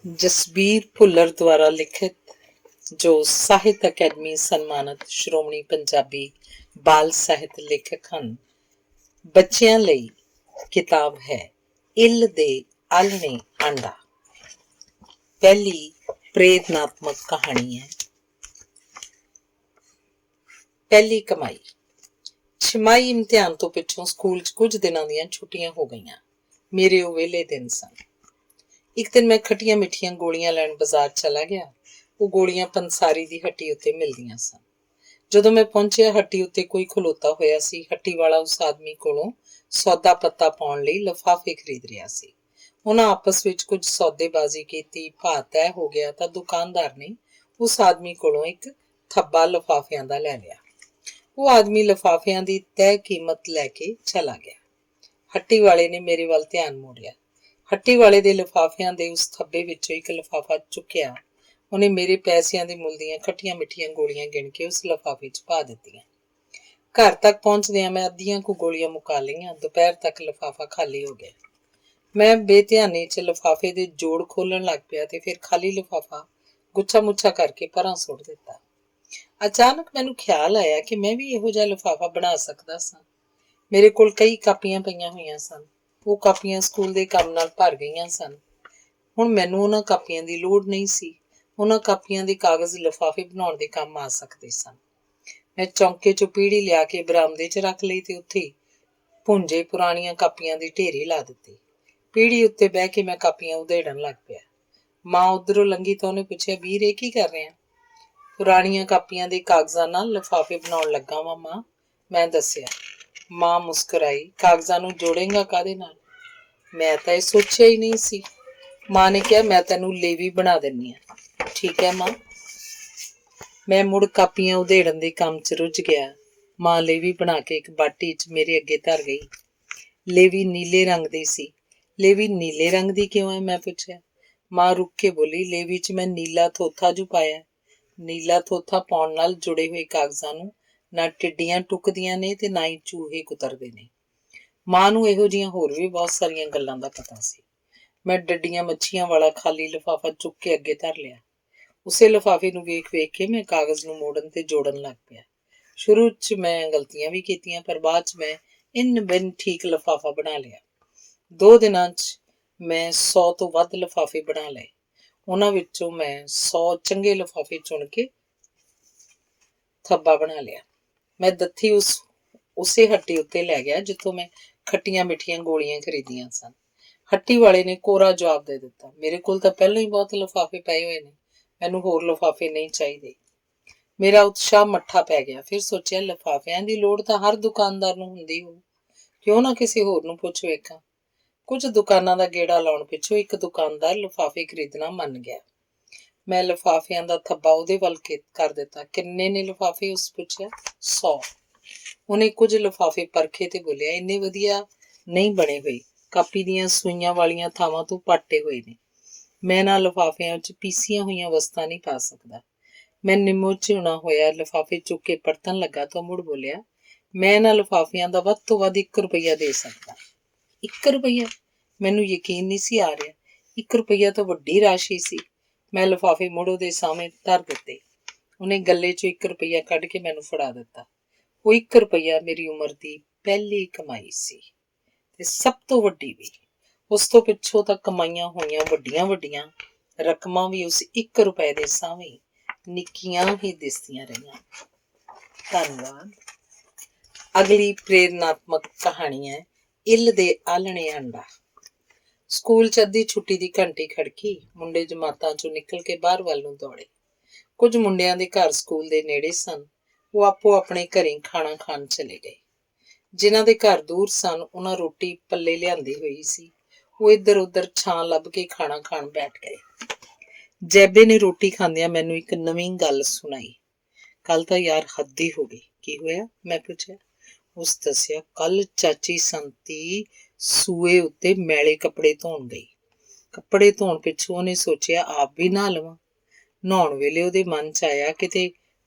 जसबीर भुल्लर द्वारा लिखित, जो ਸਾਹਿਤ ਅਕੈਡਮੀ ਸਨਮਾਨਿਤ ਸ਼੍ਰੋਮਣੀ ਪੰਜਾਬੀ ਬਾਲ ਸਾਹਿਤ ਲੇਖਕ ਹਨ, ਬੱਚਿਆਂ ਲਈ ਕਿਤਾਬ ਹੈ ਇੱਲ ਦੇ ਆਲ੍ਹਣੇ ਆਂਡਾ। ਪਹਿਲੀ ਪ੍ਰੇਰਨਾਤਮਕ ਕਹਾਣੀ ਹੈ ਪਹਿਲੀ ਕਮਾਈ। ਛਮਾਈ ਇਮਤਿਹਾਨ ਤੋਂ ਪਿੱਛੋਂ ਸਕੂਲ 'ਚ ਕੁਝ ਦਿਨਾਂ ਦੀਆਂ ਛੁੱਟੀਆਂ ਹੋ ਗਈਆਂ। ਮੇਰੇ ਉਹ ਵਿਹਲੇ ਦਿਨ ਸਨ। ਇੱਕ ਦਿਨ ਮੈਂ ਖੱਟੀਆਂ ਮਿੱਠੀਆਂ ਗੋਲੀਆਂ ਲੈਣ ਬਾਜ਼ਾਰ ਚਲਾ ਗਿਆ। ਉਹ ਗੋਲੀਆਂ ਪੰਸਾਰੀ ਦੀ ਹੱਟੀ ਉੱਤੇ ਮਿਲਦੀਆਂ ਸਨ। ਜਦੋਂ ਮੈਂ ਪਹੁੰਚਿਆ, ਹੱਟੀ ਉੱਤੇ ਕੋਈ ਖਲੋਤਾ ਹੋਇਆ ਸੀ। ਹੱਟੀ ਵਾਲਾ ਉਸ ਆਦਮੀ ਕੋਲੋਂ ਸੌਦਾ ਪੱਤਾ ਪਾਉਣ ਲਈ ਲਿਫਾਫੇ ਖਰੀਦ ਰਿਹਾ ਸੀ। ਉਹਨਾਂ ਆਪਸ ਵਿੱਚ ਕੁਝ ਸੌਦੇਬਾਜ਼ੀ ਕੀਤੀ। ਭਾਅ ਤੈਅ ਹੋ ਗਿਆ ਤਾਂ ਦੁਕਾਨਦਾਰ ਨੇ ਉਸ ਆਦਮੀ ਕੋਲੋਂ ਇੱਕ ਥੱਬਾ ਲਿਫਾਫਿਆਂ ਦਾ ਲੈ ਲਿਆ। ਉਹ ਆਦਮੀ ਲਿਫਾਫਿਆਂ ਦੀ ਤੈਅ ਕੀਮਤ ਲੈ ਕੇ ਚਲਾ ਗਿਆ। ਹੱਟੀ ਵਾਲੇ ਨੇ ਮੇਰੇ ਵੱਲ ਧਿਆਨ ਮੋੜਿਆ। ਹੱਟੀ ਵਾਲੇ ਦੇ ਲਿਫਾਫਿਆਂ ਦੇ ਉਸ ਥੱਬੇ ਵਿੱਚੋਂ ਇੱਕ ਲਿਫਾਫਾ ਚੁੱਕਿਆ। ਉਹਨੇ ਮੇਰੇ ਪੈਸਿਆਂ ਦੇ ਮੁੱਲ ਦੀਆਂ ਖੱਟੀਆਂ ਮਿੱਠੀਆਂ ਗੋਲੀਆਂ ਗਿਣ ਕੇ ਉਸ ਲਿਫਾਫੇ 'ਚ ਪਾ ਦਿੱਤੀਆਂ। ਘਰ ਤੱਕ ਪਹੁੰਚਦਿਆਂ ਮੈਂ ਅੱਧੀਆਂ ਕੁ ਗੋਲੀਆਂ ਮੁਕਾ ਲਈਆਂ। ਦੁਪਹਿਰ ਤੱਕ ਲਿਫਾਫਾ ਖਾਲੀ ਹੋ ਗਿਆ। ਮੈਂ ਬੇਧਿਆਨੀ 'ਚ ਲਿਫਾਫੇ ਦੇ ਜੋੜ ਖੋਲ੍ਹਣ ਲੱਗ ਪਿਆ ਤੇ ਫਿਰ ਖਾਲੀ ਲਿਫਾਫਾ ਗੁੱਛਾ ਮੁੱਛਾ ਕਰਕੇ ਪਰਾਂ ਸੁੱਟ ਦਿੱਤਾ। ਅਚਾਨਕ ਮੈਨੂੰ ਖਿਆਲ ਆਇਆ ਕਿ ਮੈਂ ਵੀ ਇਹੋ ਜਿਹਾ ਲਿਫਾਫਾ ਬਣਾ ਸਕਦਾ ਸਾਂ। ਮੇਰੇ ਕੋਲ ਕਈ ਕਾਪੀਆਂ ਪਈਆਂ ਹੋਈਆਂ ਸਨ। ਉਹ ਕਾਪੀਆਂ ਸਕੂਲ ਦੇ ਕੰਮ ਨਾਲ ਭਰ ਗਈਆਂ ਸਨ। ਹੁਣ ਮੈਨੂੰ ਉਹਨਾਂ ਕਾਪੀਆਂ ਦੀ ਲੋੜ ਨਹੀਂ ਸੀ। ਉਹਨਾਂ ਕਾਪੀਆਂ ਦੇ ਕਾਗਜ਼ ਲਿਫਾਫੇ ਬਣਾਉਣ ਦੇ ਕੰਮ ਆ ਸਕਦੇ ਸਨ। ਮੈਂ ਚੌਂਕੇ 'ਚੋਂ ਪੀੜੀ ਲਿਆ ਕੇ ਬਰਾਮਦੇ 'ਚ ਰੱਖ ਲਈ ਤੇ ਉੱਥੇ ਭੁੰਜੇ ਪੁਰਾਣੀਆਂ ਕਾਪੀਆਂ ਦੀ ਢੇਰੀ ਲਾ ਦਿੱਤੀ। ਪੀੜੀ ਉੱਤੇ ਬਹਿ ਕੇ ਮੈਂ ਕਾਪੀਆਂ ਉਧੇੜਨ ਲੱਗ ਪਿਆ। ਮਾਂ ਉੱਧਰੋਂ ਲੰਘੀ ਤਾਂ ਉਹਨੇ ਪੁੱਛਿਆ, ਵੀਰ ਇਹ ਕੀ ਕਰ ਰਿਹਾ? ਪੁਰਾਣੀਆਂ ਕਾਪੀਆਂ ਦੇ ਕਾਗਜ਼ਾਂ ਨਾਲ ਲਿਫਾਫੇ ਬਣਾਉਣ ਲੱਗਾ ਵਾਂ ਮਾਂ, ਮੈਂ ਦੱਸਿਆ। ਮਾਂ ਮੁਸਕਰਾਈ। ਕਾਗਜ਼ਾਂ ਨੂੰ ਜੋੜੇਂਗਾ ਕਾਹਦੇ ਨਾਲ? ਮੈਂ ਤਾਂ ਇਹ ਸੋਚਿਆ ਹੀ ਨਹੀਂ ਸੀ। ਮਾਂ ਨੇ ਕਿਹਾ, ਮੈਂ ਤੈਨੂੰ ਲੇਵੀ ਬਣਾ ਦਿੰਦੀ ਹਾਂ। ਠੀਕ ਹੈ ਮਾਂ। ਮੈਂ ਮੁੜ ਕਾਪੀਆਂ ਉਧੇੜਨ ਦੇ ਕੰਮ 'ਚ ਰੁੱਝ ਗਿਆ। ਮਾਂ ਲੇਵੀ ਬਣਾ ਕੇ ਇੱਕ ਬਾਟੀ 'ਚ ਮੇਰੇ ਅੱਗੇ ਧਰ ਗਈ। ਲੇਵੀ ਨੀਲੇ ਰੰਗ ਦੀ ਸੀ। ਲੇਵੀ ਨੀਲੇ ਰੰਗ ਦੀ ਕਿਉਂ ਹੈ? ਮੈਂ ਪੁੱਛਿਆ। ਮਾਂ ਰੁੱਕ ਕੇ ਬੋਲੀ, ਲੇਵੀ 'ਚ ਮੈਂ ਨੀਲਾ ਥੋਥਾ ਜੂ ਪਾਇਆ। ਨੀਲਾ ਥੋਥਾ ਪਾਉਣ ਨਾਲ ਜੁੜੇ ਹੋਏ ਕਾਗਜ਼ਾਂ ਨੂੰ ਨਾ ਟਿੱਡੀਆਂ ਟੁੱਕਦੀਆਂ ਨੇ ਤੇ ਨਾ ਹੀ ਚੂਹੇ ਕੁਤਰਦੇ ਨੇ। ਮਾਂ ਨੂੰ ਇਹੋ ਜਿਹੀਆਂ ਹੋਰ ਵੀ ਬਹੁਤ ਸਾਰੀਆਂ ਗੱਲਾਂ ਦਾ ਪਤਾ ਸੀ। ਮੈਂ ਡੱਡੀਆਂ ਮੱਛੀਆਂ ਵਾਲਾ ਖਾਲੀ ਲਿਫਾਫਾ ਚੁੱਕ ਕੇ ਅੱਗੇ ਧਰ ਲਿਆ। ਉਸੇ ਲਿਫਾਫੇ ਨੂੰ ਵੇਖ ਕੇ ਮੈਂ ਕਾਗਜ਼ ਨੂੰ ਮੋੜਨ ਤੇ ਜੋੜਨ ਲੱਗ ਪਿਆ। ਸ਼ੁਰੂ 'ਚ ਮੈਂ ਗਲਤੀਆਂ ਵੀ ਕੀਤੀਆਂ, ਪਰ ਬਾਅਦ 'ਚ ਮੈਂ ਇੰਨ ਬਿੰਨ ਠੀਕ ਲਿਫਾਫਾ ਬਣਾ ਲਿਆ। 2 ਦਿਨਾਂ 'ਚ ਮੈਂ 100 ਤੋਂ ਵੱਧ ਲਿਫਾਫੇ ਬਣਾ ਲਏ। ਉਹਨਾਂ ਵਿੱਚੋਂ ਮੈਂ 100 ਚੰਗੇ ਲਿਫਾਫੇ ਚੁਣ ਕੇ ਥੱਬਾ ਬਣਾ ਲਿਆ। ਮੈਂ ਦੱਥੀ ਉਸੇ ਹੱਟੀ ਉੱਤੇ ਲੈ ਗਿਆ ਜਿੱਥੋਂ ਮੈਂ ਖੱਟੀਆਂ ਮਿੱਠੀਆਂ ਗੋਲੀਆਂ ਖਰੀਦੀਆਂ ਸਨ। ਹੱਟੀ ਵਾਲੇ ਨੇ ਕੋਰਾ ਜਵਾਬ ਦੇ ਦਿੱਤਾ, ਮੇਰੇ ਕੋਲ ਤਾਂ ਪਹਿਲਾਂ ਹੀ ਬਹੁਤ ਲਿਫਾਫੇ ਪਏ ਹੋਏ ਨੇ, ਮੈਨੂੰ ਹੋਰ ਲਿਫਾਫੇ ਨਹੀਂ ਚਾਹੀਦੇ। ਮੇਰਾ ਉਤਸ਼ਾਹ ਮੱਠਾ ਪੈ ਗਿਆ। ਫਿਰ ਸੋਚਿਆ, ਲਿਫਾਫਿਆਂ ਦੀ ਲੋੜ ਤਾਂ ਹਰ ਦੁਕਾਨਦਾਰ ਨੂੰ ਹੁੰਦੀ ਹੋਊ, ਕਿਉਂ ਨਾ ਕਿਸੇ ਹੋਰ ਨੂੰ ਪੁੱਛ ਵੇਖਾਂ। ਕੁਝ ਦੁਕਾਨਾਂ ਦਾ ਗੇੜਾ ਲਾਉਣ ਪਿੱਛੋਂ ਇੱਕ ਦੁਕਾਨਦਾਰ ਲਿਫਾਫੇ ਖਰੀਦਣਾ ਮੰਨ ਗਿਆ। ਮੈਂ ਲਿਫਾਫਿਆਂ ਦਾ ਥੱਬਾ ਉਹਦੇ ਵੱਲ ਕਰ ਦਿੱਤਾ। ਕਿੰਨੇ ਨੇ ਲਿਫਾਫੇ? ਉਸ ਪੁੱਛਿਆ। 100। ਉਹਨੇ ਕੁਝ ਲਿਫਾਫੇ ਪਰਖੇ ਤੇ ਬੋਲਿਆ, ਇੰਨੇ ਵਧੀਆ ਨਹੀਂ ਬਣੇ ਹੋਏ, ਕਾਪੀ ਦੀਆਂ ਸੂਈਆਂ ਵਾਲੀਆਂ ਥਾਵਾਂ ਤੋਂ ਪਾਟੇ ਹੋਏ ਨੇ। ਮੈਂ ਇਹਨਾਂ ਲਿਫਾਫਿਆਂ 'ਚ ਪੀਸੀਆਂ ਹੋਈਆਂ ਵਸਤਾਂ ਨਹੀਂ ਪਾ ਸਕਦਾ। ਮੈਂ ਨਿੰਮੋ ਝਿਉਣਾ ਹੋਇਆ ਲਿਫਾਫੇ ਚੁੱਕ ਕੇ ਪਰਤਣ ਲੱਗਾ ਤਾਂ ਮੁੜ ਬੋਲਿਆ, ਮੈਂ ਇਹਨਾਂ ਲਿਫਾਫਿਆਂ ਦਾ ਵੱਧ ਤੋਂ ਵੱਧ 1 ਰੁਪਈਆ ਦੇ ਸਕਦਾ। 1 ਰੁਪਈਆ? ਮੈਨੂੰ ਯਕੀਨ ਨਹੀਂ ਸੀ ਆ ਰਿਹਾ। 1 ਰੁਪਈਆ ਤਾਂ ਵੱਡੀ ਰਾਸ਼ੀ ਸੀ। ਮੈਂ ਲਿਫਾਫੇ ਮੁੜ ਉਹਦੇ ਸਾਹਮਣੇ ਧਰ ਦਿੱਤੇ। ਉਹਨੇ ਗੱਲੇ 'ਚੋਂ 1 ਰੁਪਈਆ ਕੱਢ ਕੇ ਮੈਨੂੰ ਫੜਾ ਦਿੱਤਾ। ਉਹ 1 ਰੁਪਈਆ ਮੇਰੀ ਉਮਰ ਦੀ ਪਹਿਲੀ ਕਮਾਈ ਸੀ ਤੇ ਸਭ ਤੋਂ ਵੱਡੀ ਵੀ। ਉਸ ਤੋਂ ਪਿੱਛੋਂ ਤਾਂ ਕਮਾਈਆਂ ਹੋਈਆਂ ਵੱਡੀਆਂ ਵੱਡੀਆਂ ਰਕਮਾਂ ਵੀ ਉਸ 1 ਰੁਪਏ ਦੇ ਸਾਹਮਣੇ ਨਿੱਕੀਆਂ ਹੀ ਦਿਸਦੀਆਂ ਰਹੀਆਂ। ਧੰਨਵਾਦ। ਅਗਲੀ ਪ੍ਰੇਰਨਾਤਮਕ ਕਹਾਣੀ ਹੈ ਇੱਲ ਦੇ ਆਲ੍ਹਣੇ ਆਂਡਾ। ਸਕੂਲ 'ਚ ਅੱਧੀ ਛੁੱਟੀ ਦੀ ਘੰਟੀ ਖੜਕੀ। ਮੁੰਡੇ ਜਮਾਤਾਂ 'ਚੋਂ ਨਿਕਲ ਕੇ ਬਾਹਰ ਵੱਲ ਨੂੰ ਦੌੜੇ। ਕੁਝ ਮੁੰਡਿਆਂ ਦੇ ਘਰ ਸਕੂਲ ਦੇ ਨੇੜੇ ਸਨ। ਉਹ ਆਪੋ ਆਪਣੇ ਘਰੇ ਖਾਣਾ ਖਾਣ ਚਲੇ ਗਏ। ਜਿਨ੍ਹਾਂ ਦੇ ਘਰ ਦੂਰ ਸਨ, ਉਹਨਾਂ ਰੋਟੀ ਪੱਲੇ ਲਿਆਂਦੀ ਹੋਈ ਸੀ। ਉਹ ਇੱਧਰ ਉੱਧਰ ਛਾਂ ਲੱਭ ਕੇ ਖਾਣਾ ਖਾਣ ਬੈਠ ਗਏ। ਜੈਬੇ ਨੇ ਰੋਟੀ ਖਾਂਦਿਆਂ ਮੈਨੂੰ ਇੱਕ ਨਵੀਂ ਗੱਲ ਸੁਣਾਈ। ਕੱਲ ਤਾਂ ਯਾਰ ਹੱਦ ਹੀ ਹੋ ਗਈ। ਕੀ ਹੋਇਆ? ਮੈਂ ਪੁੱਛਿਆ। ਉਸ ਦੱਸਿਆ, ਕੱਲ ਚਾਚੀ ਸੰਤੀ ਸੂਏ ਉੱਤੇ ਮੈਲੇ ਕੱਪੜੇ ਧੋਣ ਗਈ। ਕੱਪੜੇ ਧੋਣ ਪਿੱਛੋਂ ਉਹਨੇ ਸੋਚਿਆ ਆਪ ਵੀ ਨਹਾ ਲਵਾਂ। ਨਹਾਉਣ ਵੇਲੇ ਉਹਦੇ ਮਨ 'ਚ ਆਇਆ ਕਿਤੇ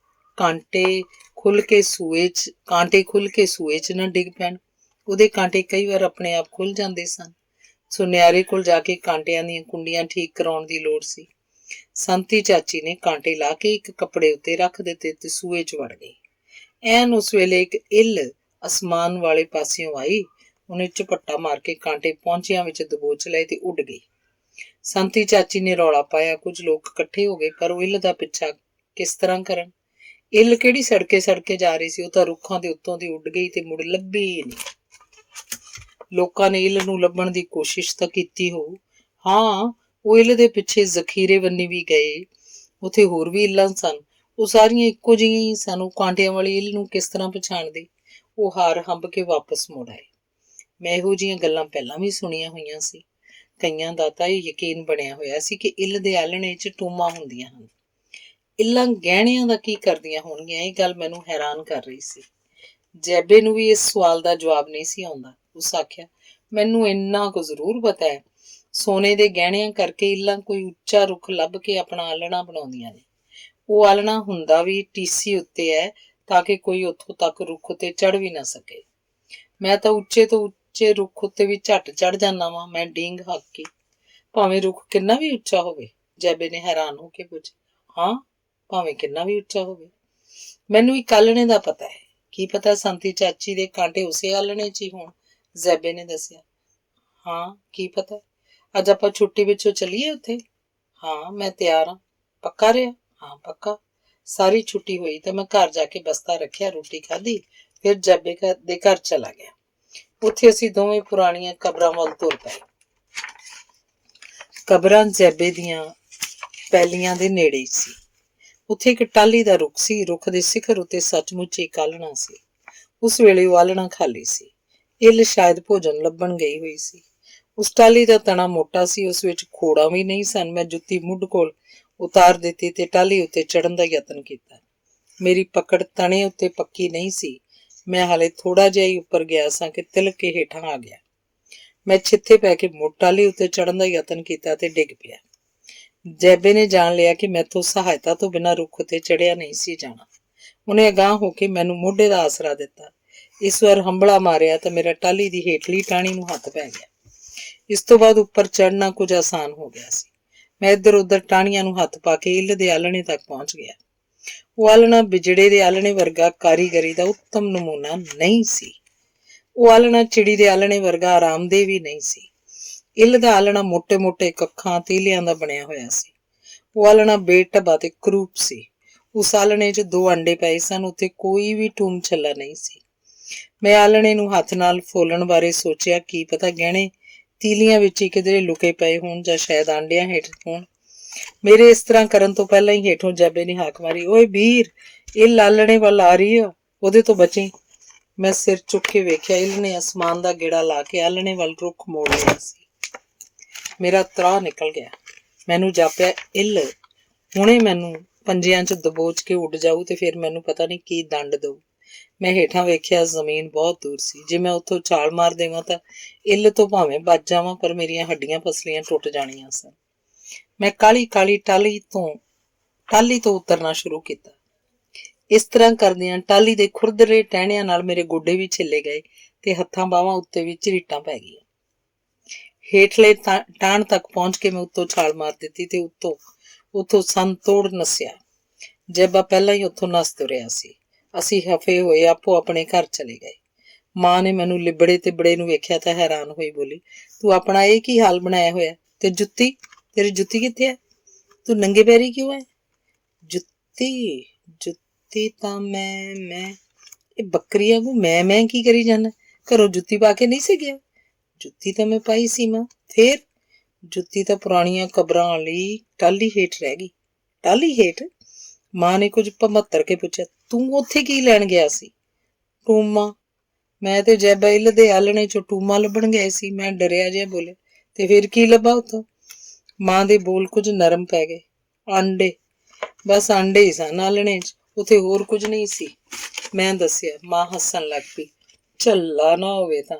ਕਾਂਟੇ ਖੁੱਲ੍ਹ ਕੇ ਸੂਏ 'ਚ ਨਾ ਡਿੱਗ ਪੈਣ। ਉਹਦੇ ਕਾਂਟੇ ਕਈ ਵਾਰ ਆਪਣੇ ਆਪ ਖੁੱਲ੍ਹ ਜਾਂਦੇ ਸਨ। ਸੁਨਿਆਰੇ ਕੋਲ ਜਾ ਕੇ ਕਾਂਟਿਆਂ ਦੀਆਂ ਕੁੰਡੀਆਂ ਠੀਕ ਕਰਾਉਣ ਦੀ ਲੋੜ ਸੀ। ਸੰਤੀ ਚਾਚੀ ਨੇ ਕਾਂਟੇ ਲਾ ਕੇ ਇੱਕ ਕੱਪੜੇ ਉੱਤੇ ਰੱਖ ਦਿੱਤੇ ਤੇ ਸੂਏ 'ਚ ਵੜ ਗਈ। ਐਨ ਉਸ ਵੇਲੇ ਇੱਕ ਇੱਲ ਅਸਮਾਨ ਵਾਲੇ ਪਾਸਿਓਂ ਆਈ। ਉਹਨੇ ਝਪੱਟਾ ਮਾਰ ਕੇ ਕਾਂਟੇ ਪੌਂਚਿਆਂ ਵਿੱਚ ਦਬੋਚ ਲਏ ਤੇ ਉੱਡ ਗਈ। ਸੰਤੀ ਚਾਚੀ ਨੇ ਰੌਲਾ ਪਾਇਆ। ਕੁਝ ਲੋਕ ਇਕੱਠੇ ਹੋ ਗਏ, ਪਰ ਉਹ ਇੱਲ ਦਾ ਪਿੱਛਾ ਕਿਸ ਤਰ੍ਹਾਂ ਕਰਨ? ਇੱਲ ਕਿਹੜੀ ਸੜਕੇ ਸੜਕੇ ਜਾ ਰਹੀ ਸੀ? ਉਹ ਤਾਂ ਰੁੱਖਾਂ ਦੇ ਉੱਤੋਂ ਦੀ ਉੱਡ ਗਈ ਤੇ ਮੁੜ ਲੱਭੀ ਹੀ ਨਹੀਂ। ਲੋਕਾਂ ਨੇ ਇੱਲ ਨੂੰ ਲੱਭਣ ਦੀ ਕੋਸ਼ਿਸ਼ ਤਾਂ ਕੀਤੀ ਹੋਊ। ਹਾਂ, ਉਹ ਇੱਲ ਦੇ ਪਿੱਛੇ ਜ਼ਖੀਰੇ ਬੰਨੀ ਵੀ ਗਏ। ਉੱਥੇ ਹੋਰ ਵੀ ਇੱਲਾਂ ਸਨ। ਉਹ ਸਾਰੀਆਂ ਇੱਕੋ ਜਿਹੀਆਂ ਹੀ ਸਨ। ਉਹ ਕਾਂਟਿਆਂ ਵਾਲੀ ਇੱਲ ਨੂੰ ਕਿਸ ਤਰ੍ਹਾਂ ਪਛਾਣਦੇ? ਉਹ ਹਾਰ ਹੰਭ ਕੇ ਵਾਪਸ ਮੁੜ ਆਏ। ਮੈਂ ਇਹੋ ਜਿਹੀਆਂ ਗੱਲਾਂ ਪਹਿਲਾਂ ਵੀ ਸੁਣੀਆਂ ਹੋਈਆਂ ਸੀ। ਕਈਆਂ ਦਾ ਤਾਂ ਇਹ ਯਕੀਨ ਬਣਿਆ ਹੋਇਆ ਸੀ ਕਿ ਇੱਲ ਦੇ ਆਲਣੇ 'ਚ ਟੂਮਾਂ ਹੁੰਦੀਆਂ ਹਨ। ਇੱਲਾਂ ਗਹਿਣਿਆਂ ਦਾ ਕੀ ਕਰਦੀਆਂ ਹੋਣਗੀਆਂ? ਇਹ ਗੱਲ ਮੈਨੂੰ ਹੈਰਾਨ ਕਰ ਰਹੀ ਸੀ। ਜੈਬੇ ਨੂੰ ਵੀ ਇਸ ਸਵਾਲ ਦਾ ਜਵਾਬ ਨਹੀਂ ਸੀ ਆਉਂਦਾ। ਉਸ ਆਖਿਆ, ਮੈਨੂੰ ਇੰਨਾ ਕੁ ਜ਼ਰੂਰ ਪਤਾ ਹੈ, ਸੋਨੇ ਦੇ ਗਹਿਣਿਆਂ ਕਰਕੇ ਇੱਲਾਂ ਕੋਈ ਉੱਚਾ ਰੁੱਖ ਲੱਭ ਕੇ ਆਪਣਾ ਆਲਣਾ ਬਣਾਉਂਦੀਆਂ ਨੇ। ਉਹ ਆਲਣਾ ਹੁੰਦਾ ਵੀ ਟੀਸੀ ਉੱਤੇ ਹੈ ਤਾਂ ਕਿ ਕੋਈ ਉੱਥੋਂ ਤੱਕ ਰੁੱਖ ਉੱਤੇ ਚੜ੍ਹ ਵੀ ਨਾ ਸਕੇ। ਮੈਂ ਤਾਂ ਉੱਚੇ ਤੋਂ ਉੱਚੇ ਰੁੱਖ ਉੱਤੇ ਵੀ ਝੱਟ ਚੜ੍ਹ ਜਾਂਦਾ ਵਾਂ, ਮੈਂ ਡੀਂਗ ਹੱਕ ਕੇ। ਭਾਵੇਂ ਰੁੱਖ ਕਿੰਨਾ ਵੀ ਉੱਚਾ ਹੋਵੇ? ਜੈਬੇ ਨੇ ਹੈਰਾਨ ਹੋ ਕੇ ਪੁੱਛਿਆ। ਹਾਂ, ਭਾਵੇਂ ਕਿੰਨਾ ਵੀ ਉੱਚਾ ਹੋਵੇ। ਮੈਨੂੰ ਇੱਕ ਆਲਣੇ ਦਾ ਪਤਾ ਹੈ। ਕੀ ਪਤਾ ਸੰਤੀ ਚਾਚੀ ਦੇ ਕਾਂਟੇ ਉਸੇ ਆਲਣੇ 'ਚ ਹੀ ਹੋਣ? ਜੈਬੇ ਨੇ ਦੱਸਿਆ। ਹਾਂ, ਕੀ ਪਤਾ। ਅੱਜ ਆਪਾਂ ਛੁੱਟੀ ਵਿੱਚੋਂ ਚੱਲੀਏ ਉੱਥੇ? ਹਾਂ, ਮੈਂ ਤਿਆਰ ਹਾਂ। ਪੱਕਾ ਰਿਹਾ? ਹਾਂ, ਪੱਕਾ। ਸਾਰੀ ਛੁੱਟੀ ਹੋਈ ਤਾਂ ਮੈਂ ਘਰ ਜਾ ਕੇ ਬਸਤਾ ਰੱਖਿਆ, ਰੋਟੀ ਖਾਧੀ, ਫਿਰ ਜੈਬੇ ਦੇ ਘਰ ਚਲਾ ਗਿਆ। ਉੱਥੇ ਅਸੀਂ ਦੋਵੇਂ ਪੁਰਾਣੀਆਂ ਕਬਰਾਂ ਵੱਲ ਤੁਰ ਪਏ। ਕਬਰਾਂ ਜੈਬੇ ਦੀਆਂ ਪੈਲੀਆਂ ਦੇ ਨੇੜੇ ਹੀ ਸੀ। ਉੱਥੇ ਇੱਕ ਟਾਹਲੀ ਦਾ ਰੁੱਖ ਸੀ। ਰੁੱਖ ਦੇ ਸਿਖਰ ਉੱਤੇ ਸੱਚਮੁੱਚ ਇੱਕ ਆਲਣਾ ਸੀ। ਉਸ ਵੇਲੇ ਉਹ ਆਲਣਾ ਖਾਲੀ ਸੀ। ਇੱਲ ਸ਼ਾਇਦ ਭੋਜਨ ਲੱਭਣ ਗਈ ਹੋਈ ਸੀ। ਉਸ ਟਾਹਲੀ ਦਾ ਤਣਾ ਮੋਟਾ ਸੀ। ਉਸ ਵਿੱਚ ਖੋੜਾਂ ਵੀ ਨਹੀਂ ਸਨ। ਮੈਂ ਜੁੱਤੀ ਮੁੱਢ ਕੋਲ ਉਤਾਰ ਦਿੱਤੀ ਤੇ ਟਾਹਲੀ ਉੱਤੇ ਚੜ੍ਹਨ ਦਾ ਯਤਨ ਕੀਤਾ। ਮੇਰੀ ਪਕੜ ਤਣੇ ਉੱਤੇ ਪੱਕੀ ਨਹੀਂ ਸੀ। ਮੈਂ ਹਾਲੇ ਥੋੜ੍ਹਾ ਜਿਹਾ ਹੀ ਉੱਪਰ ਗਿਆ ਸਾਂ ਕਿ ਤਿਲਕ ਕੇ ਹੇਠਾਂ ਆ ਗਿਆ। ਮੈਂ ਛਿੱਥੇ ਪੈ ਕੇ ਮੁੜ ਟਾਹਲੀ ਉੱਤੇ ਚੜ੍ਹਨ ਦਾ ਯਤਨ ਕੀਤਾ ਤੇ ਡਿੱਗ ਪਿਆ। ਜੈਬੇ ਨੇ ਜਾਣ ਲਿਆ ਕਿ ਮੈਥੋਂ ਸਹਾਇਤਾ ਤੋਂ ਬਿਨਾਂ ਰੁੱਖ ਉੱਤੇ ਚੜ੍ਹਿਆ ਨਹੀਂ ਸੀ ਜਾਣਾ। ਉਹਨੇ ਅਗਾਂਹ ਹੋ ਕੇ ਮੈਨੂੰ ਮੋਢੇ ਦਾ ਆਸਰਾ ਦਿੱਤਾ। ਇਸ ਵਾਰ ਹੰਬਲਾ ਮਾਰਿਆ ਤਾਂ ਮੇਰਾ ਟਾਹਲੀ ਦੀ ਹੇਠਲੀ ਟਾਹਣੀ ਨੂੰ ਹੱਥ ਪੈ ਗਿਆ। ਇਸ ਤੋਂ ਬਾਅਦ ਉੱਪਰ ਚੜ੍ਹਨਾ ਕੁਝ ਆਸਾਨ ਹੋ ਗਿਆ ਸੀ। ਮੈਂ ਇੱਧਰ ਉੱਧਰ ਟਾਹਣੀਆਂ ਨੂੰ ਹੱਥ ਪਾ ਕੇ ਇੱਲ ਦੇ ਆਲਣੇ ਤੱਕ ਪਹੁੰਚ ਗਿਆ। ਉਹ ਆਲਣਾ ਬਿਜੜੇ ਦੇ ਆਲਣੇ ਵਰਗਾ ਕਾਰੀਗਰੀ ਦਾ ਉੱਤਮ ਨਮੂਨਾ ਨਹੀਂ ਸੀ। ਉਹ ਆਲਣਾ ਚਿੜੀ ਦੇ ਆਲਣੇ ਵਰਗਾ ਆਰਾਮਦੇਹ ਵੀ ਨਹੀਂ ਸੀ। ਇੱਲ ਦਾ ਆਲਣਾ ਮੋਟੇ-ਮੋਟੇ ਕੱਖਾਂ ਤੀਲਿਆਂ ਦਾ ਬਣਿਆ ਹੋਇਆ ਸੀ। ਉਹ ਆਲਣਾ ਬੇਢੱਬਾ ਤੇ ਕਰੂਪ ਸੀ। ਉਸ ਆਲਣੇ 'ਚ 2 ਅੰਡੇ ਪਏ ਸਨ। ਉੱਥੇ ਕੋਈ ਵੀ ਟੂਮ ਛੱਲਾ ਨਹੀਂ ਸੀ। ਮੈਂ ਆਲਣੇ ਨੂੰ ਹੱਥ ਨਾਲ ਫੋਲਣ ਬਾਰੇ ਸੋਚਿਆ। ਕੀ ਪਤਾ ਗਹਿਣੇ ਤੀਲੀਆਂ ਵਿੱਚ ਹੀ ਕਿਧਰੇ ਲੁਕੇ ਪਏ ਹੋਣ ਜਾਂ ਸ਼ਾਇਦ ਆਂਡਿਆਂ ਹੇਠ ਹੋਣ। ਮੇਰੇ ਇਸ ਤਰ੍ਹਾਂ ਕਰਨ ਤੋਂ ਪਹਿਲਾਂ ਹੀ ਹੇਠੋਂ ਜੈਬੇ ਨੇ ਹਾਕ ਮਾਰੀ, ਓਏ ਵੀਰ, ਇੱਲ ਆਲਣੇ ਵੱਲ ਆ ਰਹੀ ਆ, ਉਹਦੇ ਤੋਂ ਬਚੀ। ਮੈਂ ਸਿਰ ਚੁੱਕ ਕੇ ਵੇਖਿਆ। ਇੱਲ ਨੇ ਅਸਮਾਨ ਦਾ ਗੇੜਾ ਲਾ ਕੇ ਆਲਣੇ ਵੱਲ ਰੁੱਖ ਮੋੜ ਲਿਆ ਸੀ। ਮੇਰਾ ਤਰਾਹ ਨਿਕਲ ਗਿਆ। ਮੈਨੂੰ ਜਾਪਿਆ ਇੱਲ ਹੁਣੇ ਮੈਨੂੰ ਪੰਜਿਆਂ 'ਚ ਦਬੋਚ ਕੇ ਉੱਡ ਜਾਊ ਤੇ ਫਿਰ ਮੈਨੂੰ ਪਤਾ ਨਹੀਂ ਕੀ ਦੰਡ ਦਊ। ਮੈਂ ਹੇਠਾਂ ਵੇਖਿਆ, ਜ਼ਮੀਨ ਬਹੁਤ ਦੂਰ ਸੀ। ਜੇ ਮੈਂ ਉੱਥੋਂ ਛਾਲ ਮਾਰ ਦੇਵਾਂ ਤਾਂ ਇੱਲ ਤੋਂ ਭਾਵੇਂ ਬਚ ਜਾਵਾਂ, ਪਰ ਮੇਰੀਆਂ ਹੱਡੀਆਂ ਪਸਲੀਆਂ ਟੁੱਟ ਜਾਣੀਆਂ ਸਨ। ਮੈਂ ਕਾਹਲੀ-ਕਾਹਲੀ ਟਾਹਲੀ ਤੋਂ ਉਤਰਨਾ ਸ਼ੁਰੂ ਕੀਤਾ। ਇਸ ਤਰ੍ਹਾਂ ਕਰਦਿਆਂ ਟਾਹਲੀ ਦੇ ਖੁਰਦਰੇ ਟਹਿਣਿਆਂ ਨਾਲ ਮੇਰੇ ਗੋਡੇ ਵੀ ਛਿੱਲੇ ਗਏ ਤੇ ਹੱਥਾਂ ਬਾਹਾਂ ਉੱਤੇ ਵੀ ਝਰੀਟਾਂ ਪੈ ਗਈਆਂ। ਹੇਠਲੇ ਟਾਹਣ ਤੱਕ ਪਹੁੰਚ ਕੇ ਮੈਂ ਉੱਤੋਂ ਛਾਲ ਮਾਰ ਦਿੱਤੀ ਤੇ ਉੱਥੋਂ ਸੰਤੋੜ ਨੱਸਿਆ। ਜੈਬਾ ਪਹਿਲਾਂ ਹੀ ਉੱਥੋਂ ਨੱਸ ਤੁਰਿਆ ਸੀ। ਅਸੀਂ ਹਫੇ ਹੋਏ ਆਪੋ ਆਪਣੇ ਘਰ ਚਲੇ ਗਏ। ਮਾਂ ਨੇ ਮੈਨੂੰ ਲਿਬੜੇ ਤੇ ਬੜੇ ਨੂੰ ਵੇਖਿਆ ਤਾਂ ਹੈਰਾਨ ਹੋਈ ਬੋਲੀ, ਤੂੰ ਆਪਣਾ ਇਹ ਕੀ ਹਾਲ ਬਣਾਇਆ ਹੋਇਆ? ਤੇ ਜੁੱਤੀ, ਤੇਰੀ ਜੁੱਤੀ ਕਿੱਥੇ ਹੈ? ਤੂੰ ਨੰਗੇ ਪੈਰੀ ਕਿਉਂ ਹੈ? ਜੁੱਤੀ ਤਾਂ ਮੈਂ ਇਹ ਬੱਕਰੀਆਂ ਨੂੰ ਮੈਂ ਕੀ ਕਰੀ ਜਾਂਦਾ? ਘਰੋਂ ਜੁੱਤੀ ਪਾ ਕੇ ਨਹੀਂ ਸੀ ਗਿਆ। ਜੁੱਤੀ ਤਾਂ ਮੈਂ ਪਾਈ ਸੀ ਮਾਂ। ਫੇਰ ਜੁੱਤੀ ਤਾਂ ਪੁਰਾਣੀਆਂ ਕਬਰਾਂ ਵਾਲੀ ਟਾਹਲੀ ਹੇਠ ਰਹਿ ਗਈ। ਟਾਹਲੀ ਹੇਠ? ਮਾਂ ਨੇ ਕੁਝ ਭਮੱਤਰ ਕੇ ਪੁੱਛਿਆ। ਤੂੰ ਉੱਥੇ ਕੀ ਲੈਣ ਗਿਆ ਸੀ? ਟੂਮਾਂ। ਮੈਂ ਤੇ ਜੈਬਾ ਇੱਲ ਦੇ ਆਲਣੇ 'ਚੋਂ ਟੂਮਾਂ ਲੱਭਣ ਗਏ ਸੀ। ਮੈਂ ਡਰਿਆ ਜਿਹਾ ਬੋਲਿਆ। ਤੇ ਫਿਰ ਕੀ ਲੱਭਾ ਉੱਥੋਂ? ਮਾਂ ਦੇ ਬੋਲ ਕੁਝ ਨਰਮ ਪੈ ਗਏ। ਆਂਡੇ। ਬਸ ਆਂਡੇ ਹੀ ਸਨ ਆਲਣੇ 'ਚ, ਉੱਥੇ ਹੋਰ ਕੁਝ ਨਹੀਂ ਸੀ। ਮੈਂ ਦੱਸਿਆ। ਮਾਂ ਹੱਸਣ ਲੱਗ ਪਈ। ਝੱਲਾ ਨਾ ਹੋਵੇ ਤਾਂ।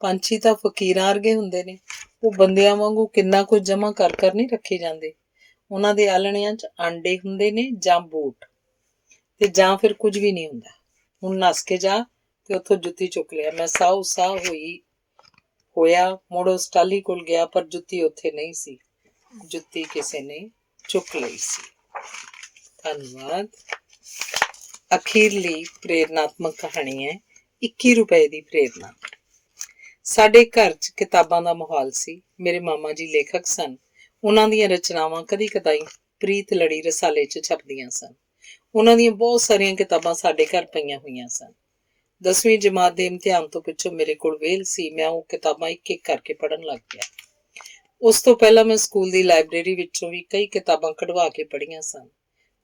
ਪੰਛੀ ਤਾਂ ਫਕੀਰਾਂ ਵਰਗੇ ਹੁੰਦੇ ਨੇ। ਉਹ ਬੰਦਿਆਂ ਵਾਂਗੂ ਕਿੰਨਾ ਕੁਝ ਜਮ੍ਹਾਂ ਕਰ ਨਹੀਂ ਰੱਖੇ ਜਾਂਦੇ। ਉਹਨਾਂ ਦੇ ਆਲਣਿਆਂ 'ਚ ਆਂਡੇ ਹੁੰਦੇ ਨੇ ਜਾਂ ਬੂਟ, ਤੇ ਜਾਂ ਫਿਰ ਕੁਝ ਵੀ ਨਹੀਂ ਹੁੰਦਾ। ਹੁਣ ਨੱਸ ਕੇ ਜਾ ਤੇ ਉੱਥੋਂ ਜੁੱਤੀ ਚੁੱਕ ਲਿਆ। ਮੈਂ ਸਾਹ ਹੋਈ ਹੋਇਆ ਮੁੜ ਉਸ ਟਾਹਲੀ ਕੋਲ ਗਿਆ, ਪਰ ਜੁੱਤੀ ਉੱਥੇ ਨਹੀਂ ਸੀ। ਜੁੱਤੀ ਕਿਸੇ ਨੇ ਚੁੱਕ ਲਈ ਸੀ। ਧੰਨਵਾਦ। ਅਖੀਰਲੀ ਪ੍ਰੇਰਨਾਤਮਕ ਕਹਾਣੀ ਹੈ 21 ਰੁਪਏ ਦੀ ਪ੍ਰੇਰਨਾ। ਸਾਡੇ ਘਰ 'ਚ ਕਿਤਾਬਾਂ ਦਾ ਮਾਹੌਲ ਸੀ। ਮੇਰੇ ਮਾਮਾ ਜੀ ਲੇਖਕ ਸਨ। ਉਹਨਾਂ ਦੀਆਂ ਰਚਨਾਵਾਂ ਕਦੀ ਕਦਾਈ ਪ੍ਰੀਤ ਲੜੀ ਰਸਾਲੇ 'ਚ ਛਪਦੀਆਂ ਸਨ। ਉਹਨਾਂ ਦੀਆਂ ਬਹੁਤ ਸਾਰੀਆਂ ਕਿਤਾਬਾਂ ਸਾਡੇ ਘਰ ਪਈਆਂ ਹੋਈਆਂ ਸਨ। 10ਵੀਂ ਜਮਾਤ ਦੇ ਇਮਤਿਹਾਨ ਤੋਂ ਪਿੱਛੋਂ ਮੇਰੇ ਕੋਲ ਵੇਲ ਸੀ। ਮੈਂ ਉਹ ਕਿਤਾਬਾਂ ਇੱਕ ਇੱਕ ਕਰਕੇ ਪੜ੍ਹਨ ਲੱਗ ਪਿਆ। ਉਸ ਤੋਂ ਪਹਿਲਾਂ ਮੈਂ ਸਕੂਲ ਦੀ ਲਾਇਬ੍ਰੇਰੀ ਵਿੱਚੋਂ ਵੀ ਕਈ ਕਿਤਾਬਾਂ ਕਢਵਾ ਕੇ ਪੜ੍ਹੀਆਂ ਸਨ।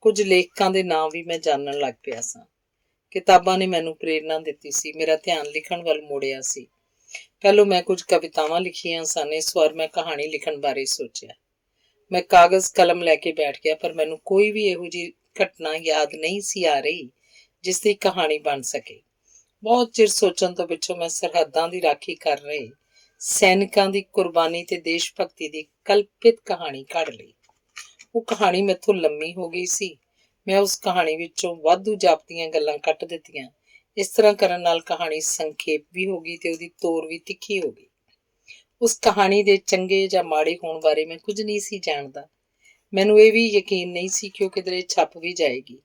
ਕੁਝ ਲੇਖਕਾਂ ਦੇ ਨਾਂ ਵੀ ਮੈਂ ਜਾਣਨ ਲੱਗ ਪਿਆ ਸਾਂ। ਕਿਤਾਬਾਂ ਨੇ ਮੈਨੂੰ ਪ੍ਰੇਰਨਾ ਦਿੱਤੀ ਸੀ। ਮੇਰਾ ਧਿਆਨ ਲਿਖਣ ਵੱਲ ਮੋੜਿਆ ਸੀ। ਪਹਿਲੋਂ ਮੈਂ ਕੁਝ ਕਵਿਤਾਵਾਂ ਲਿਖੀਆਂ ਸਨ। ਇਸ ਵਾਰ ਮੈਂ ਕਹਾਣੀ ਲਿਖਣ ਬਾਰੇ ਸੋਚਿਆ। ਮੈਂ ਕਾਗਜ਼ ਕਲਮ ਲੈ ਕੇ ਬੈਠ ਗਿਆ, ਪਰ ਮੈਨੂੰ ਕੋਈ ਵੀ ਇਹੋ ਜਿਹੀ ਘਟਨਾ ਯਾਦ ਨਹੀਂ ਸੀ ਆ ਰਹੀ ਜਿਸ ਦੀ ਕਹਾਣੀ ਬਣ ਸਕੇ। ਬਹੁਤ ਚਿਰ ਸੋਚਣ ਤੋਂ ਪਿੱਛੋਂ ਮੈਂ ਸਰਹੱਦਾਂ ਦੀ ਰਾਖੀ ਕਰ ਰਹੇ ਸੈਨਿਕਾਂ ਦੀ ਕੁਰਬਾਨੀ ਤੇ ਦੇਸ਼ ਭਗਤੀ ਦੀ ਕਲਪਿਤ ਕਹਾਣੀ ਘੜ ਲਈ। ਉਹ ਕਹਾਣੀ ਮੈਥੋਂ ਲੰਮੀ ਹੋ ਗਈ ਸੀ। ਮੈਂ ਉਸ ਕਹਾਣੀ ਵਿੱਚੋਂ ਵਾਧੂ ਜਾਪਦੀਆਂ ਗੱਲਾਂ ਕੱਟ ਦਿੱਤੀਆਂ। ਇਸ ਤਰ੍ਹਾਂ ਕਰਨ ਨਾਲ ਕਹਾਣੀ ਸੰਖੇਪ ਵੀ ਹੋ ਗਈ ਤੇ ਉਹਦੀ ਤੋਰ ਵੀ ਤਿੱਖੀ ਹੋ ਗਈ। ਉਸ ਕਹਾਣੀ ਦੇ ਚੰਗੇ ਜਾਂ ਮਾੜੇ ਹੋਣ ਬਾਰੇ ਮੈਂ ਕੁਝ ਨਹੀਂ ਸੀ ਜਾਣਦਾ। ਮੈਨੂੰ ਇਹ ਵੀ ਯਕੀਨ ਨਹੀਂ ਸੀ ਕਿ ਉਹ ਕਿਧਰੇ ਛਪ ਵੀ ਜਾਏਗੀ।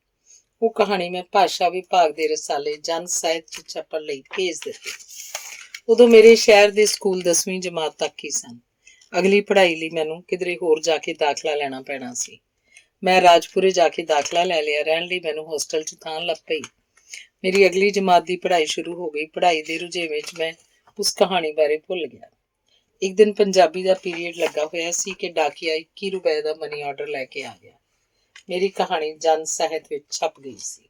ਉਹ ਕਹਾਣੀ ਮੈਂ ਭਾਸ਼ਾ ਵਿਭਾਗ ਦੇ ਰਸਾਲੇ ਜਨ ਸਾਹਿਤ 'ਚ ਛਪਣ ਲਈ ਭੇਜ ਦਿੱਤੀ। ਉਦੋਂ ਮੇਰੇ ਸ਼ਹਿਰ ਦੇ ਸਕੂਲ 10ਵੀਂ ਜਮਾਤ ਤੱਕ ਹੀ ਸਨ। ਅਗਲੀ ਪੜ੍ਹਾਈ ਲਈ ਮੈਨੂੰ ਕਿਧਰੇ ਹੋਰ ਜਾ ਕੇ ਦਾਖਲਾ ਲੈਣਾ ਪੈਣਾ ਸੀ। ਮੈਂ ਰਾਜਪੁਰੇ ਜਾ ਕੇ ਦਾਖਲਾ ਲੈ ਲਿਆ। ਰਹਿਣ ਲਈ ਮੈਨੂੰ ਹੋਸਟਲ 'ਚ ਥਾਂ ਲੱਭ ਪਈ। ਮੇਰੀ ਅਗਲੀ ਜਮਾਤ ਦੀ ਪੜ੍ਹਾਈ ਸ਼ੁਰੂ ਹੋ ਗਈ। ਪੜ੍ਹਾਈ ਦੇ ਰੁਝੇਵੇਂ 'ਚ ਮੈਂ ਉਸ ਕਹਾਣੀ ਬਾਰੇ ਭੁੱਲ ਗਿਆ। ਇੱਕ ਦਿਨ ਪੰਜਾਬੀ ਦਾ ਪੀਰੀਅਡ ਲੱਗਾ ਹੋਇਆ ਸੀ ਕਿ ਡਾਕੀਆ 21 ਰੁਪਏ ਦਾ ਮਨੀ ਆਰਡਰ ਲੈ ਕੇ ਆ ਗਿਆ। ਮੇਰੀ ਕਹਾਣੀ ਜਨ ਸਾਹਿਤ ਵਿੱਚ ਛਪ ਗਈ ਸੀ।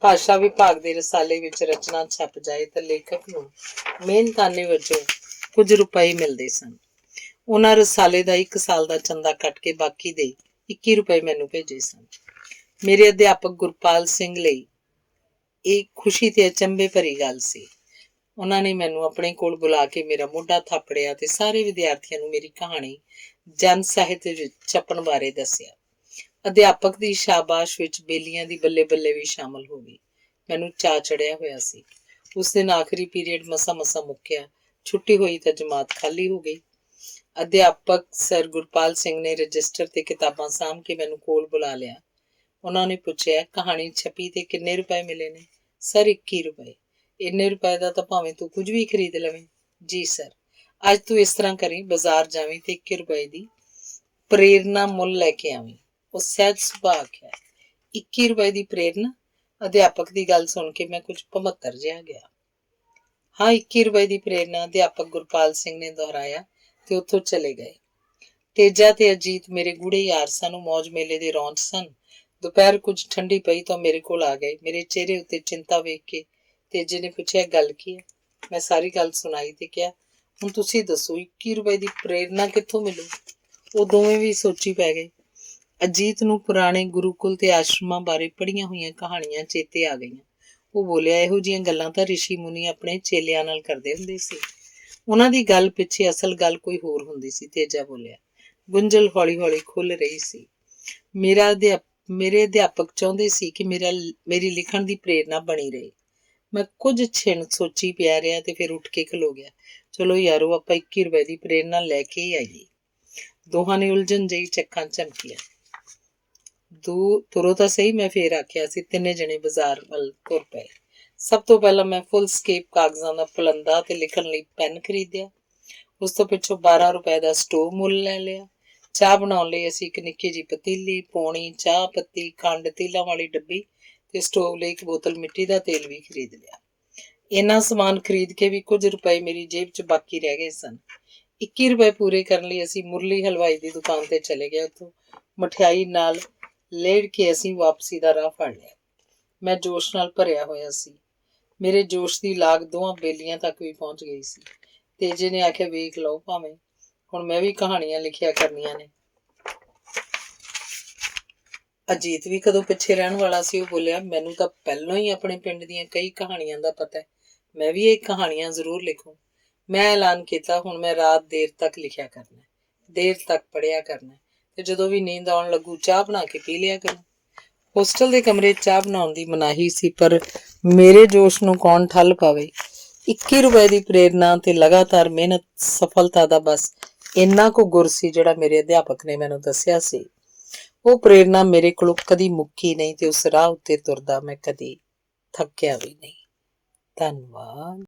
ਭਾਸ਼ਾ ਵਿਭਾਗ ਦੇ ਰਸਾਲੇ ਵਿੱਚ ਰਚਨਾ ਛਪ ਜਾਏ ਤਾਂ ਲੇਖਕ ਨੂੰ ਮਿਹਨਤਾਨੇ ਵਜੋਂ ਕੁਝ ਰੁਪਏ ਮਿਲਦੇ ਸਨ। ਉਹਨਾਂ ਰਸਾਲੇ ਦਾ 1 ਸਾਲ ਦਾ ਚੰਦਾ ਕੱਟ ਕੇ ਬਾਕੀ ਦੇ 21 ਰੁਪਏ ਮੈਨੂੰ ਭੇਜੇ ਸਨ। ਮੇਰੇ ਅਧਿਆਪਕ ਗੁਰਪਾਲ ਸਿੰਘ ਲਈ ਇਹ ਖੁਸ਼ੀ ਤੇ ਅਚੰਭੇ ਭਰੀ ਗੱਲ ਸੀ। ਉਹਨਾਂ ਨੇ ਮੈਨੂੰ ਆਪਣੇ ਕੋਲ ਬੁਲਾ ਕੇ ਮੇਰਾ ਮੋਢਾ ਥਾਪੜਿਆ ਤੇ ਸਾਰੇ ਵਿਦਿਆਰਥੀਆਂ ਨੂੰ ਮੇਰੀ ਕਹਾਣੀ ਜਨ ਸਾਹਿਤ ਵਿੱਚ ਛਪਣ ਬਾਰੇ ਦੱਸਿਆ। ਅਧਿਆਪਕ ਦੀ ਸ਼ਾਬਾਸ਼ ਵਿੱਚ ਬੇਲੀਆਂ ਦੀ ਬੱਲੇ ਬੱਲੇ ਵੀ ਸ਼ਾਮਲ ਹੋ ਗਈ। ਮੈਨੂੰ ਚਾਅ ਚੜਿਆ ਹੋਇਆ ਸੀ। ਉਸ ਦਿਨ ਆਖਰੀ ਪੀਰੀਅਡ ਮਸਾਂ ਮੁੱਕਿਆ। ਛੁੱਟੀ ਹੋਈ ਤਾਂ ਜਮਾਤ ਖਾਲੀ ਹੋ ਗਈ। ਅਧਿਆਪਕ ਸਰ ਗੁਰਪਾਲ ਸਿੰਘ ਨੇ ਰਜਿਸਟਰ ਤੇ ਕਿਤਾਬਾਂ ਸਾਂਭ ਕੇ ਮੈਨੂੰ ਕੋਲ ਬੁਲਾ ਲਿਆ। ਉਹਨਾਂ ਨੇ ਪੁੱਛਿਆ, ਕਹਾਣੀ ਛਪੀ ਤੇ ਕਿੰਨੇ ਰੁਪਏ ਮਿਲੇ ਨੇ? ਸਰ 21 ਰੁਪਏ। ਇੰਨੇ ਰੁਪਏ ਦਾ ਤਾਂ ਭਾਵੇਂ ਤੂੰ ਕੁਝ ਵੀ ਖਰੀਦ ਲਵੇਂ। ਜੀ ਸਰ। ਅੱਜ ਤੂੰ ਇਸ ਤਰ੍ਹਾਂ ਕਰੀ, ਬਾਜ਼ਾਰ ਜਾਵੀਂ ਤੇ 21 ਰੁਪਏ ਦੀ ਪ੍ਰੇਰਨਾ ਮੁੱਲ ਲੈ ਕੇ ਆਵੀਂ। ਉਹ ਸਹਿਜ ਸੁਭਾਅ ਆਖਿਆ। 21 ਰੁਪਏ ਦੀ ਪ੍ਰੇਰਨਾ? ਅਧਿਆਪਕ ਦੀ ਗੱਲ ਸੁਣ ਕੇ ਮੈਂ ਕੁਝ ਭਮੱਤਰ ਜਿਹਾ ਗਿਆ। ਹਾਂ, 21 ਰੁਪਏ ਦੀ ਪ੍ਰੇਰਨਾ, ਅਧਿਆਪਕ ਗੁਰਪਾਲ ਸਿੰਘ ਨੇ ਦੁਹਰਾਇਆ ਤੇ ਉੱਥੋਂ ਚਲੇ ਗਏ। ਤੇਜਾ ਤੇ ਅਜੀਤ ਮੇਰੇ ਗੂੜੇ ਯਾਰ ਸਨ। ਉਹ ਮੌਜ ਮੇਲੇ ਦੇ ਰੌਂਦ ਸਨ। ਦੁਪਹਿਰ ਕੁਝ ਠੰਡੀ ਪਈ ਤਾਂ ਮੇਰੇ ਕੋਲ ਆ ਗਏ। ਮੇਰੇ ਚਿਹਰੇ ਉੱਤੇ ਚਿੰਤਾ ਵੇਖ ਕੇ ਤੇਜੇ ਨੇ ਪੁੱਛਿਆ, ਗੱਲ ਕੀ ਹੈ? ਮੈਂ ਸਾਰੀ ਗੱਲ ਸੁਣਾਈ ਤੇ ਕਿਹਾ, ਹੁਣ ਤੁਸੀਂ ਦੱਸੋ 21 ਰੁਪਏ ਦੀ ਪ੍ਰੇਰਨਾ ਕਿੱਥੋਂ ਮਿਲੂ? ਉਹ ਦੋਵੇਂ ਵੀ ਸੋਚੀ ਪੈ ਗਏ। ਅਜੀਤ ਨੂੰ ਪੁਰਾਣੇ ਗੁਰੂਕੁਲ ਤੇ ਆਸ਼ਰਮਾਂ ਬਾਰੇ ਪੜ੍ਹੀਆਂ ਹੋਈਆਂ ਕਹਾਣੀਆਂ ਚੇਤੇ ਆ ਗਈਆਂ। ਉਹ ਬੋਲਿਆ, ਇਹੋ ਜਿਹੀਆਂ ਗੱਲਾਂ ਤਾਂ ਰਿਸ਼ੀ ਮੁਨੀ ਆਪਣੇ ਚੇਲਿਆਂ ਨਾਲ ਕਰਦੇ ਹੁੰਦੇ ਸੀ। ਉਹਨਾਂ ਦੀ ਗੱਲ ਪਿੱਛੇ ਅਸਲ ਗੱਲ ਕੋਈ ਹੋਰ ਹੁੰਦੀ ਸੀ। ਤੇਜਾ ਬੋਲਿਆ। ਗੁੰਝਲ ਹੌਲੀ ਹੌਲੀ ਖੁੱਲ ਰਹੀ ਸੀ। ਮੇਰੇ ਅਧਿਆਪਕ ਚਾਹੁੰਦੇ ਸੀ ਕਿ ਮੇਰੀ ਲਿਖਣ ਦੀ ਪ੍ਰੇਰਨਾ ਬਣੀ ਰਹੇ। ਮੈਂ ਕੁਝ ਛਿਣ ਸੋਚੀ ਪਿਆ ਰਿਹਾ ਤੇ ਫਿਰ ਉੱਠ ਕੇ ਖਲੋ ਗਿਆ। ਚਲੋ ਯਾਰੋ, ਆਪਾਂ 21 ਰੁਪਏ ਦੀ ਪ੍ਰੇਰਨਾ ਲੈ ਕੇ ਹੀ ਆਈਏ। ਦੋਹਾਂ ਨੇ ਉਲਝਣ ਜਿਹੀ ਚੱਕਾਂ ਝਮਕੀਆਂ। ਤੁਰੋ ਤਾਂ ਸਹੀ, ਮੈਂ ਫੇਰ ਆਖਿਆ। ਅਸੀਂ ਤਿੰਨੇ ਜਣੇ ਬਾਜ਼ਾਰ ਵੱਲ ਤੁਰ ਪਏ। ਸਭ ਤੋਂ ਪਹਿਲਾਂ ਮੈਂ ਫੁੱਲ ਸਕੇਪ ਕਾਗਜ਼ਾਂ ਦਾ ਪਲੰਦਾ ਤੇ ਲਿਖਣ ਲਈ ਪੈਨ ਖਰੀਦਿਆ। ਉਸ ਤੋਂ ਪਿੱਛੋਂ 12 ਰੁਪਏ ਦਾ ਸਟੋਵ ਮੁੱਲ ਲੈ ਲਿਆ। ਚਾਹ ਬਣਾਉਣ ਲਈ ਅਸੀਂ ਇੱਕ ਨਿੱਕੀ ਜਿਹੀ ਪਤੀਲੀ, ਪੌਣੀ, ਚਾਹ ਪੱਤੀ, ਖੰਡ, ਤੇਲਾਂ ਵਾਲੀ ਡੱਬੀ ਤੇ ਸਟੋਵ ਲਈ ਇੱਕ ਬੋਤਲ ਮਿੱਟੀ ਦਾ ਤੇਲ ਵੀ ਖਰੀਦ ਲਿਆ। ਇੰਨਾ ਸਮਾਨ ਖਰੀਦ ਕੇ ਵੀ ਕੁਝ ਰੁਪਏ ਮੇਰੀ ਜੇਬ 'ਚ ਬਾਕੀ ਰਹਿ ਗਏ ਸਨ। 21 ਰੁਪਏ ਪੂਰੇ ਕਰਨ ਲਈ ਅਸੀਂ ਮੁਰਲੀ ਹਲਵਾਈ ਦੀ ਦੁਕਾਨ ਤੇ ਚਲੇ ਗਏ। ਉੱਥੋਂ ਮਠਿਆਈ ਨਾਲ ਲੇੜ ਕੇ ਅਸੀਂ ਵਾਪਸੀ ਦਾ ਰਾਹ ਫੜ ਲਿਆ। ਮੈਂ ਜੋਸ਼ ਨਾਲ ਭਰਿਆ ਹੋਇਆ ਸੀ। ਮੇਰੇ ਜੋਸ਼ ਦੀ ਲਾਗ ਦੋਹਾਂ ਬੇਲੀਆਂ ਤੱਕ ਵੀ ਪਹੁੰਚ ਗਈ ਸੀ। ਤੇਜੇ ਨੇ ਆਖਿਆ, ਵੇਖ ਲਓ ਭਾਵੇਂ, ਹੁਣ ਮੈਂ ਵੀ ਕਹਾਣੀਆਂ ਲਿਖਿਆ ਕਰਨੀਆਂ ਨੇ। ਅਜੀਤ ਵੀ ਕਦੋਂ ਪਿੱਛੇ ਰਹਿਣ ਵਾਲਾ ਸੀ। ਉਹ ਬੋਲਿਆ, ਮੈਨੂੰ ਤਾਂ ਪਹਿਲਾਂ ਹੀ ਆਪਣੇ ਪਿੰਡ ਦੀਆਂ ਕਈ ਕਹਾਣੀਆਂ ਦਾ ਪਤਾ ਹੈ। ਮੈਂ ਵੀ ਇਹ ਕਹਾਣੀਆਂ ਜ਼ਰੂਰ ਲਿਖੂ। ਮੈਂ ਐਲਾਨ ਕੀਤਾ, ਹੁਣ ਮੈਂ ਰਾਤ ਦੇਰ ਤੱਕ ਲਿਖਿਆ ਕਰਨਾ, ਦੇਰ ਤੱਕ ਪੜ੍ਹਿਆ ਕਰਨਾ ਤੇ ਜਦੋਂ ਵੀ ਨੀਂਦ ਆਉਣ ਲੱਗੂ ਚਾਹ ਬਣਾ ਕੇ ਪੀ ਲਿਆ ਕਰੂੰ। ਹੋਸਟਲ ਦੇ ਕਮਰੇ 'ਚ ਚਾਹ ਬਣਾਉਣ ਦੀ ਮਨਾਹੀ ਸੀ, ਪਰ ਮੇਰੇ ਜੋਸ਼ ਨੂੰ ਕੌਣ ਠੱਲ ਪਾਵੇ। 21 ਰੁਪਏ ਦੀ ਪ੍ਰੇਰਨਾ ਤੇ ਲਗਾਤਾਰ ਮਿਹਨਤ ਸਫਲਤਾ ਦਾ ਬਸ ਇੰਨਾ ਕੁ ਗੁਰ ਸੀ ਜਿਹੜਾ ਮੇਰੇ ਅਧਿਆਪਕ ਨੇ ਮੈਨੂੰ ਦੱਸਿਆ ਸੀ। ਉਹ ਪ੍ਰੇਰਨਾ ਮੇਰੇ ਕੋਲੋਂ ਕਦੀ ਮੁੱਕੀ ਨਹੀਂ ਤੇ ਉਸ ਰਾਹ ਉੱਤੇ ਤੁਰਦਾ ਮੈਂ ਕਦੀ ਥੱਕਿਆ ਵੀ ਨਹੀਂ। ਧੰਨਵਾਦ।